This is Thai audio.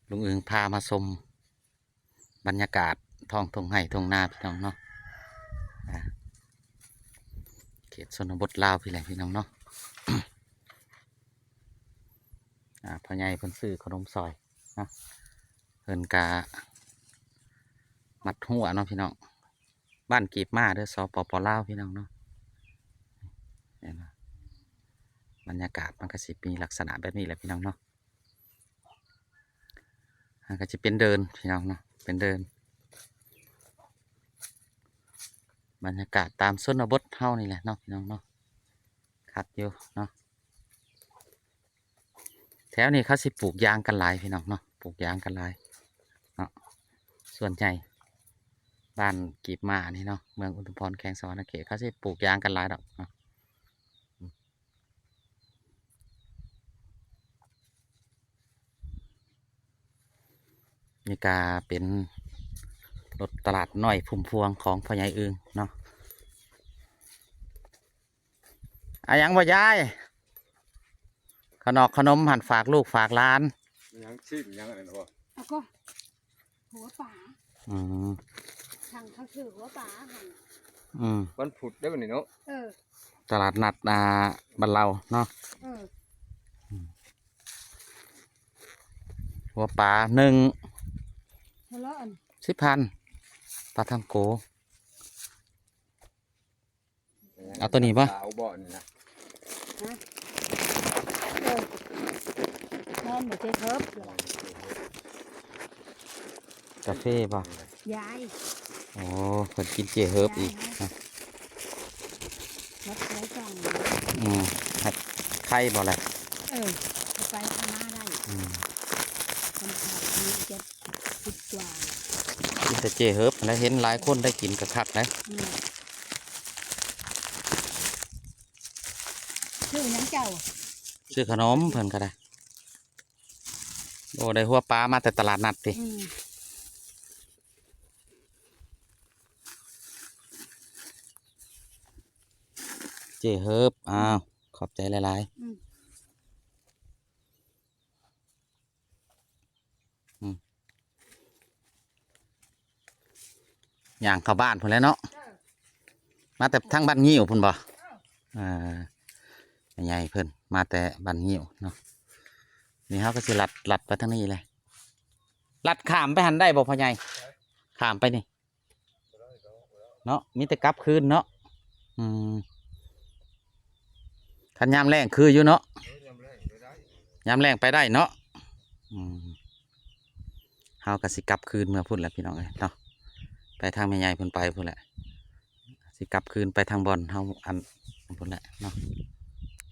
ลุงอึงพามาชมบรรยากาศท้องทุ่งไร่ทุ่งนาพี่น้องเนาะเขตชนบทลาวพี่แหละพี่น้องเนาะ พ่อใหญ่เพิ่นซื้อขนมซอยเนาะเพิ่นกะมัดหัวเนาะพี่น้องบ้านกีบมาเด้อสปปลาวพี่น้องเนาะเห็นไหมบรรยากาศมันก็สิมีลักษณะแบบนี้แหละพี่น้องเนาะก็จะเป็นเดินพี่น้องเนาะเป็นเดินบรรยากาศตามชนบทเฮานี่แหละเนาะพี่น้องเนาะคักอยู่เนาะแถวนี้เขาสิปลูกยางกันหลายพี่น้องเนาะปลูกยางกันหลายเนาะส่วนใหญ่บ้านกีบมานี่เนาะเมืองอุทุมพรแขวงสะหวรรณเขตเขาสิปลูกยางกันหลายดอกเนาะนี่กาเป็นรถตลาดน้อยพุ่มพวงของพ่อใหญ่อึงเนาะอะยังบ่ยายขนมหั่นฝากลูกฝากหลานยังชิมยังอะไรนะวะแล้วก็หัวป่าอืมทางเขาถือหัวป่าหันวันผุดได้วันนี้เนาะตลาดนัดบ้านเราเนาะหัวปลา1 10,000ปลาทังโกเอาตัวนี้ปะสาวบ่อนี่นะแม่หนูเจ๊เทิบกาแฟปะยายโอ้คนกินเจเฮิร์บอีกรถไร้จ่องไข่บ่อะไรไปข้างหน้าได้คนขับมี70 กว่ากินแต่เจเฮิร์บแล้วเห็นหลายคนได้กินกระคักนะชื่อยังเจ้าชื่อขนมเพิ่นก็ได้โอ้ได้หัวปลามาแต่ตลาดนัดดิเจเฮิร์บอ้าวขอบใจหลายๆอย่างเข้าบ้านพุ่นแล้วเนาะมาแต่ทั้งบ้านงิ้วพุ่นบ่ใหญ่เพิ่นมาแต่บ้านงิ้วเนาะนี่เขาก็สิลัดไปทางนี้เลยลัดข้ามไปหันได้บ่พ่อใหญ่ข้ามไปนี่เนาะมีแต่กลับคืนเนาะคันยามแรงคืออยู่เนาะยามแรงไปได้เนาะเขาก็สิกลับคืนเมื่อพุ่นแหละพี่น้องเอ้ยเนาะไปทางแม่ใหญ่พุ่นไปพุ่นแหละสิกลับคืนไปทางบอนเฮาอันพุ่นแหละเนาะ